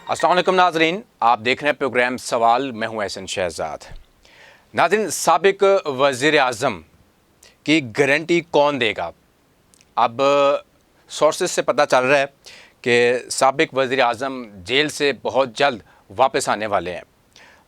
अस्सलाम वालेकुम नाज़रीन, आप देख रहे हैं प्रोग्राम सवाल। मैं हूं एहसन शहजाद। नाज़रीन, साबिक वज़ीर आज़म की गारंटी कौन देगा? अब सोर्सेज से पता चल रहा है कि साबिक वज़ीर आज़म जेल से बहुत जल्द वापस आने वाले हैं।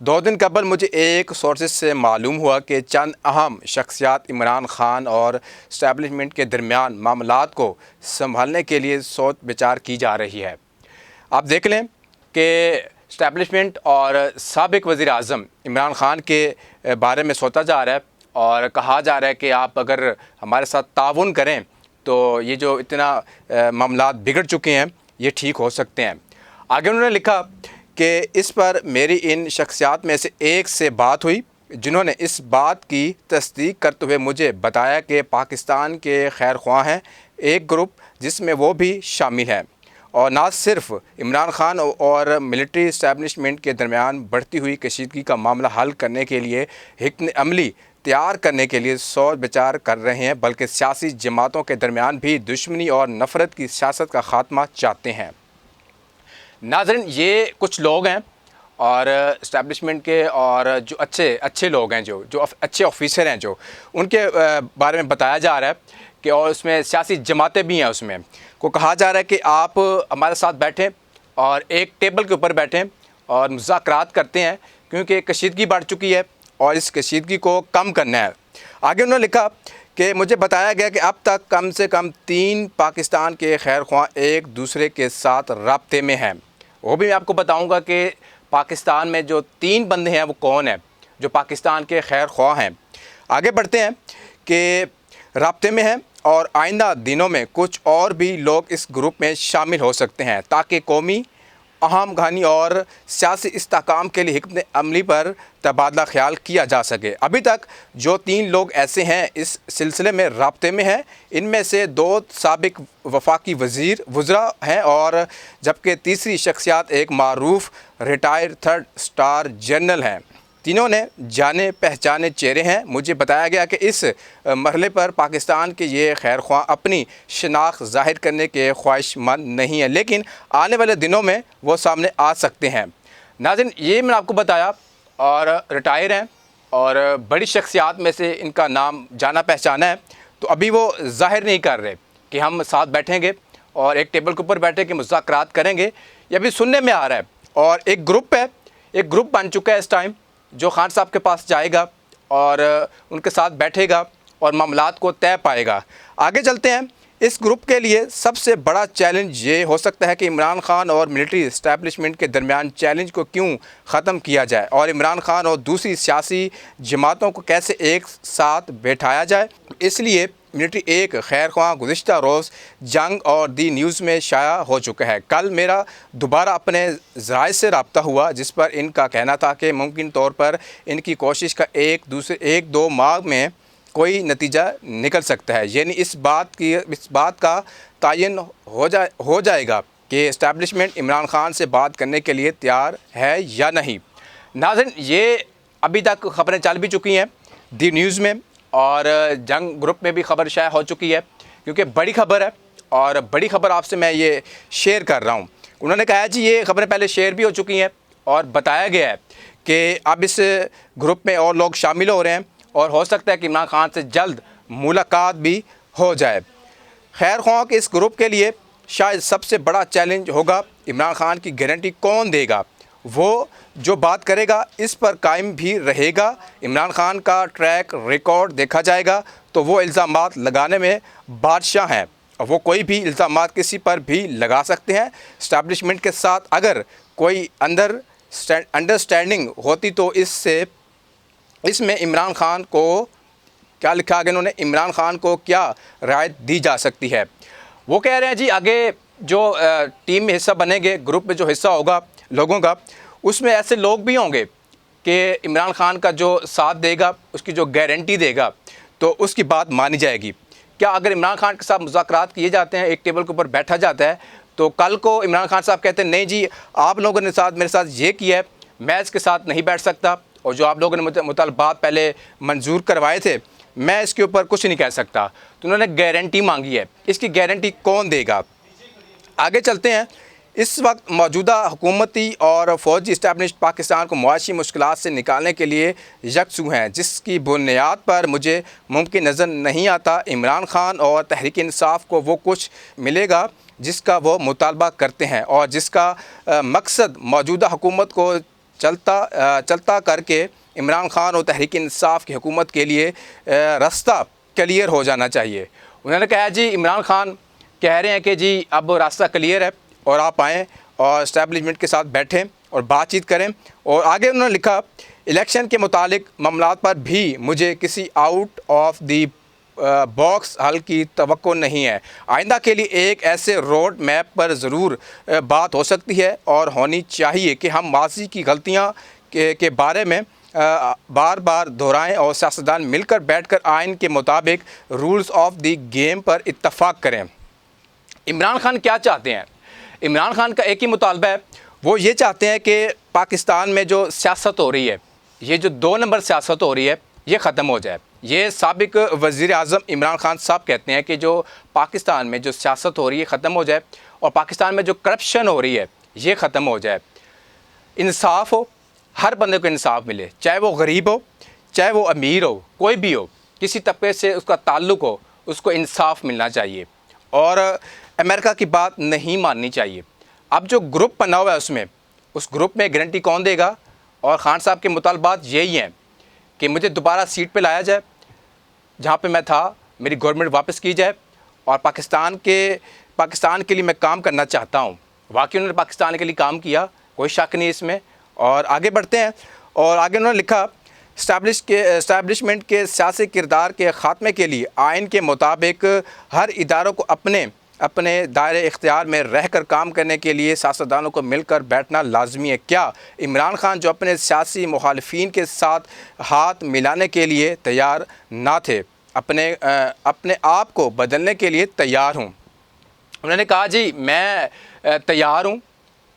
2 दिन कबल मुझे एक सोर्सेज से मालूम हुआ कि चंद अहम शख्सियात इमरान खान और इस्टेब्लिशमेंट के दरमियान मामलात को संभालने के लिए सोच विचार की जा रही है। आप देख लें कि इस्टेब्लिशमेंट और साबिक वज़ीर आज़म इमरान खान के बारे में सोचा जा रहा है और कहा जा रहा है कि आप अगर हमारे साथ ताउन करें तो ये जो इतना मामलात बिगड़ चुके हैं ये ठीक हो सकते हैं। आगे उन्होंने लिखा कि इस पर मेरी इन शख्सियात में से एक से बात हुई जिन्होंने इस बात की तस्दीक करते हुए मुझे बताया कि पाकिस्तान के खैर ख्वाह हैं एक ग्रुप जिसमें वो भी शामिल है और ना सिर्फ इमरान खान और मिलिट्री इस्टेब्लिशमेंट के दरमियान बढ़ती हुई कशीदगी का मामला हल करने के लिए हिकमत अमली तैयार करने के लिए सोच विचार कर रहे हैं, बल्कि सियासी जमातों के दरमियान भी दुश्मनी और नफ़रत की सियासत का ख़ात्मा चाहते हैं। नाज़रीन, ये कुछ लोग हैं और इस्टेब्लिशमेंट के और जो अच्छे लोग हैं, जो अच्छे ऑफिसर हैं, जो उनके बारे में बताया जा रहा है कि और उसमें सियासी जमातें भी हैं। उसमें को कहा जा रहा है कि आप हमारे साथ बैठें और एक टेबल के ऊपर बैठें और मुज़ाकरात करते हैं क्योंकि कशीदगी बढ़ चुकी है और इस कशीदगी को कम करना है। आगे उन्होंने लिखा कि मुझे बताया गया कि अब तक कम से कम 3 पाकिस्तान के खैर ख्वाह एक दूसरे के साथ राब्ते में हैं। वो भी मैं आपको बताऊंगा कि पाकिस्तान में जो 3 बंदे हैं वो कौन है जो पाकिस्तान के खैर ख्वाह हैं। आगे बढ़ते हैं कि राब्ते में हैं और आइंदा दिनों में कुछ और भी लोग इस ग्रुप में शामिल हो सकते हैं ताकि कौमी अहम कहानी और सियासी इस्तेहकाम के लिए हिकमत अमली पर तबादला ख्याल किया जा सके। अभी तक जो 3 लोग ऐसे हैं इस सिलसिले में राब्ते में हैं, इनमें से 2 साबिक वफाकी वज़रा हैं और जबकि तीसरी शख्सियत एक मारूफ रिटायर्ड 3rd स्टार जनरल हैं। तीनों ने जाने पहचाने चेहरे हैं। मुझे बताया गया कि इस मरहले पर पाकिस्तान के ये खैर ख्वाह अपनी शनाख्त ज़ाहिर करने के ख्वाहिशमंद नहीं है, लेकिन आने वाले दिनों में वो सामने आ सकते हैं। नाज़रीन, ये मैंने आपको बताया और रिटायर हैं और बड़ी शख्सियात में से इनका नाम जाना पहचाना है, तो अभी वो ज़ाहिर नहीं कर रहे कि हम साथ बैठेंगे और एक टेबल के ऊपर बैठे के मुज़ाकरात करेंगे। ये अभी सुनने में आ रहा है और एक ग्रुप बन चुका है इस टाइम जो खान साहब के पास जाएगा और उनके साथ बैठेगा और मामलात को तय पाएगा। आगे चलते हैं। इस ग्रुप के लिए सबसे बड़ा चैलेंज ये हो सकता है कि इमरान खान और मिलिट्री इस्टेब्लिशमेंट के दरमियान चैलेंज को क्यों ख़त्म किया जाए और इमरान खान और दूसरी सियासी जमातों को कैसे एक साथ बैठाया जाए। इसलिए मिलिट्री एक खैर ख्वाह गुज़िश्ता रोज़ जंग और दी न्यूज़ में शाया हो चुका है। कल मेरा दोबारा अपने ज़राए से रब्ता हुआ जिस पर इनका कहना था कि मुमकिन तौर पर इनकी कोशिश का 1-2 माह में कोई नतीजा निकल सकता है, यानी इस बात का तयन हो जाएगा कि इस्टेब्लिशमेंट इमरान खान से बात करने के लिए तैयार है या नहीं। नाज़रीन, ये अभी तक ख़बरें चल भी चुकी हैं दी न्यूज़ में और जंग ग्रुप में भी ख़बर शाया हो चुकी है क्योंकि बड़ी ख़बर है और बड़ी ख़बर आपसे मैं ये शेयर कर रहा हूँ। उन्होंने कहा जी ये ख़बरें पहले शेयर भी हो चुकी हैं और बताया गया है कि अब इस ग्रुप में और लोग शामिल हो रहे हैं और हो सकता है कि इमरान खान से जल्द मुलाकात भी हो जाए। खैर ख्वाह के इस ग्रुप के लिए शायद सबसे बड़ा चैलेंज होगा इमरान खान की गारंटी कौन देगा। वो जो बात करेगा इस पर कायम भी रहेगा। इमरान खान का ट्रैक रिकॉर्ड देखा जाएगा तो वो इल्ज़ामात लगाने में बादशाह हैं। वो कोई भी इल्ज़ामात किसी पर भी लगा सकते हैं। इस्टेब्लिशमेंट के साथ अगर कोई अंडरस्टैंडिंग होती तो इसमें इमरान खान को क्या लिखा आगे इन्होंने, इमरान खान को क्या राहत दी जा सकती है। वो कह रहे हैं जी आगे जो टीम में हिस्सा बनेंगे, ग्रुप में जो हिस्सा होगा लोगों का, उसमें ऐसे लोग भी होंगे कि इमरान खान का जो साथ देगा, उसकी जो गारंटी देगा तो उसकी बात मानी जाएगी। क्या अगर इमरान खान के साथ मुज़ाकरात किए जाते हैं, एक टेबल के ऊपर बैठा जाता है, तो कल को इमरान खान साहब कहते हैं नहीं जी आप लोगों ने मेरे साथ ये किया है, मैं इसके साथ नहीं बैठ सकता और जो आप लोगों ने मुतालबात पहले मंजूर करवाए थे मैं इसके ऊपर कुछ नहीं कह सकता, तो उन्होंने गारंटी मांगी है। इसकी गारंटी कौन देगा? आगे चलते हैं। इस वक्त मौजूदा हुकूमती और फ़ौजी इस्टेब्लिश पाकिस्तान को मुआशी मुश्किलात से निकालने के लिए यकसू हैं, जिसकी बुनियाद पर मुझे मुमकिन नज़र नहीं आता इमरान खान और तहरीक इंसाफ को वो कुछ मिलेगा जिसका वो मुतालबा करते हैं और जिसका मकसद मौजूदा हुकूमत को चलता करके इमरान खान और तहरीक इंसाफ की हुकूमत के लिए रास्ता क्लियर हो जाना चाहिए। उन्होंने कहा जी इमरान खान कह रहे हैं कि जी अब रास्ता क्लियर है और आप आएँ और इस्टेब्लिशमेंट के साथ बैठें और बातचीत करें। और आगे उन्होंने लिखा इलेक्शन के मुतालिक मामलात पर भी मुझे किसी आउट ऑफ दी बॉक्स हल की तवक्को नहीं है। आइंदा के लिए एक ऐसे रोड मैप पर ज़रूर बात हो सकती है और होनी चाहिए कि हम माजी की गलतियाँ के बारे में बार बार दोहराएं और सियासतदान मिलकर बैठकर आइन के मुताबिक रूल्स ऑफ द गेम पर इत्तफाक करें। इमरान खान क्या चाहते हैं? इमरान खान का एक ही मुतालबा है, वो ये चाहते हैं कि पाकिस्तान में जो सियासत हो रही है, ये जो 2 नंबर सियासत हो रही है, ये ख़त्म हो जाए। ये साबिक वज़ीर आज़म इमरान खान साहब कहते हैं कि जो पाकिस्तान में जो सियासत हो रही है ख़त्म हो जाए और पाकिस्तान में जो करप्शन हो रही है ये ख़त्म हो जाए। इंसाफ हो, हर बंदे को इंसाफ मिले, चाहे वो गरीब हो, चाहे वो अमीर हो, कोई भी हो, किसी तबके से उसका ताल्लुक़ हो, उसको इंसाफ मिलना चाहिए और अमेरिका की बात नहीं माननी चाहिए। अब जो ग्रुप बना हुआ है उस ग्रुप में गारंटी कौन देगा? और ख़ान साहब के मुतालबात यही हैं कि मुझे दोबारा सीट पे लाया जाए जहाँ पे मैं था, मेरी गवर्नमेंट वापस की जाए और पाकिस्तान के लिए मैं काम करना चाहता हूँ। वाकई उन्होंने पाकिस्तान के लिए काम किया, कोई शक नहीं इसमें। और आगे बढ़ते हैं और आगे उन्होंने लिखा इस्टेब्लिशमेंट के सियासी किरदार के ख़ात्मे के लिए आइन के मुताबिक हर इदारों को अपने दायरे इख्तियार में रहकर काम करने के लिए सियासतदानों को मिलकर बैठना लाजमी है। क्या इमरान खान जो अपने सियासी मुखालिफिन के साथ हाथ मिलाने के लिए तैयार ना थे, अपने आप को बदलने के लिए तैयार हूँ? उन्होंने कहा जी मैं तैयार हूँ,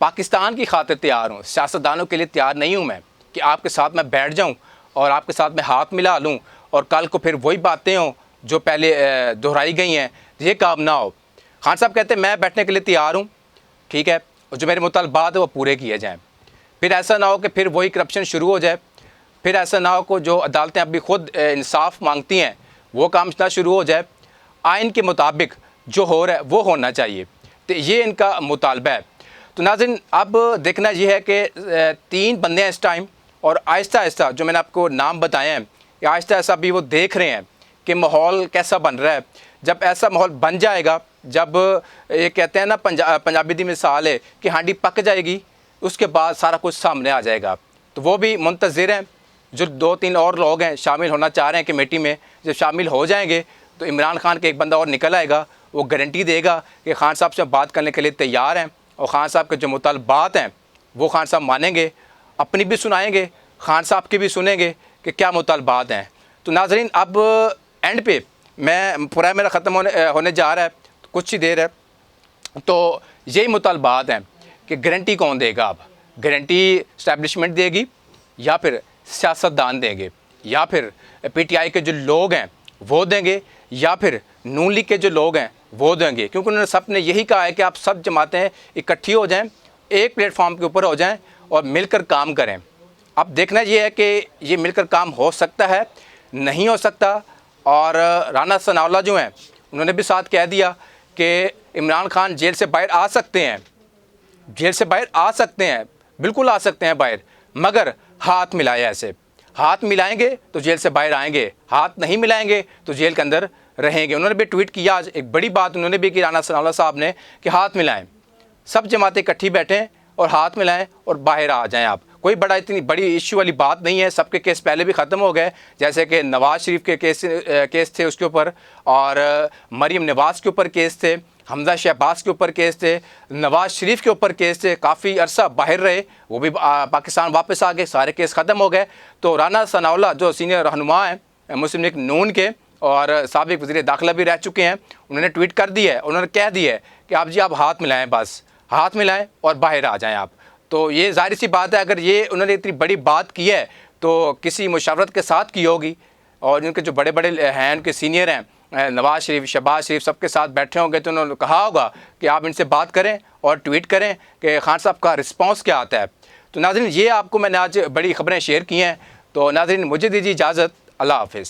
पाकिस्तान की खातिर तैयार हूँ, सियासतदानों के लिए तैयार नहीं हूँ मैं कि आपके साथ मैं बैठ जाऊँ और आपके साथ मैं हाथ मिला लूँ और कल को फिर वही बातें हों जो पहले दोहराई गई हैं, ये काम ना हो। खान साहब कहते हैं मैं बैठने के लिए तैयार हूँ, ठीक है, और जो मेरे मुतालबात है वो पूरे किए जाएँ। फिर ऐसा ना हो कि फिर वही करप्शन शुरू हो जाए, फिर ऐसा ना हो कि जो अदालतें अभी खुद इंसाफ मांगती हैं वो काम ना शुरू हो जाए। आइन के मुताबिक जो हो रहा है वो होना चाहिए, तो ये इनका मुतालबा है। तो नाज़रीन अब देखना ये है कि 3 बंदे हैं इस टाइम और आहिस्ता आहिस्ता जो मैंने आपको नाम बताए हैं, आहिस्ता आहिस्ता अभी वो देख रहे हैं कि माहौल कैसा बन रहा है। जब ऐसा माहौल बन जाएगा, जब ये कहते हैं ना पंजाबी दी मिसाल है कि हांडी पक जाएगी, उसके बाद सारा कुछ सामने आ जाएगा। तो वो भी मुंतज़िर हैं, जो 2-3 और लोग हैं शामिल होना चाह रहे हैं कमेटी में। जब शामिल हो जाएंगे तो इमरान खान के एक बंदा और निकल आएगा, वो गारंटी देगा कि खान साहब से बात करने के लिए तैयार हैं और ख़ान साहब के जो मुतालबात हैं वो खान साहब मानेंगे, अपनी भी सुनाएंगे, खान साहब की भी सुनेंगे कि क्या मुतालबात हैं। तो नाज़रीन अब एंड पे मैं पूरा मेरा ख़त्म होने जा रहा है, कुछ ही देर है, तो यही मुतालबात हैं कि गारंटी कौन देगा? अब गारंटी इस्टेब्लिशमेंट देगी या फिर सियासतदान देंगे या फिर पीटीआई के जो लोग हैं वो देंगे या फिर नून लीग के जो लोग हैं वो देंगे? क्योंकि उन्होंने सब ने यही कहा है कि आप सब जमातें इकट्ठी हो जाएं, एक प्लेटफॉर्म के ऊपर हो जाएं और मिलकर काम करें। अब देखना ये है कि ये मिलकर काम हो सकता है, नहीं हो सकता। और राना सनाउल्लाह जो हैं उन्होंने भी साथ कह दिया कि इमरान खान जेल से बाहर आ सकते हैं, जेल से बाहर आ सकते हैं, बिल्कुल आ सकते हैं बाहर, मगर हाथ मिलाए। ऐसे हाथ मिलाएंगे तो जेल से बाहर आएंगे, हाथ नहीं मिलाएंगे तो जेल के अंदर रहेंगे। उन्होंने भी ट्वीट किया आज, एक बड़ी बात उन्होंने भी की राना सनाउल्लाह साहब ने कि हाथ मिलाएं, सब जमातें इकट्ठी बैठें और हाथ मिलाएं और बाहर आ जाएं। आप कोई इतनी बड़ी इश्यू वाली बात नहीं है, सबके केस पहले भी ख़त्म हो गए, जैसे कि नवाज़ शरीफ के केस थे उसके ऊपर, और मरीम नवाज़ के ऊपर केस थे, हमजा शहबाज के ऊपर केस थे, नवाज़ शरीफ के ऊपर केस थे, काफ़ी अरसा बाहर रहे, वो भी पाकिस्तान वापस आ गए, सारे केस ख़त्म हो गए। तो राना सनाउल्लाह जो सीनियर रहनुमा हैं मुस्लिम लीग नून के और साबिक वज़ीर दाखिला भी रह चुके हैं, उन्होंने ट्वीट कर दिया है, उन्होंने कह दिया है कि आप जी आप हाथ मिलाएं, बस हाथ मिलाएं और बाहर आ जाएं आप। तो ये ज़ाहिर सी बात है, अगर ये उन्होंने इतनी बड़ी बात की है तो किसी मुशावरत के साथ की होगी, और इनके जो बड़े बड़े हैं, उनके सीनियर हैं, नवाज़ शरीफ, शहबाज शरीफ, सबके साथ बैठे होंगे तो उन्होंने कहा होगा कि आप इनसे बात करें और ट्वीट करें कि खान साहब का रिस्पांस क्या आता है। तो नाज़रीन, ये आपको मैंने आज बड़ी ख़बरें शेयर की हैं। तो नाज़रीन, मुझे दीजिए इजाज़त। अल्लाह हाफ़िज़।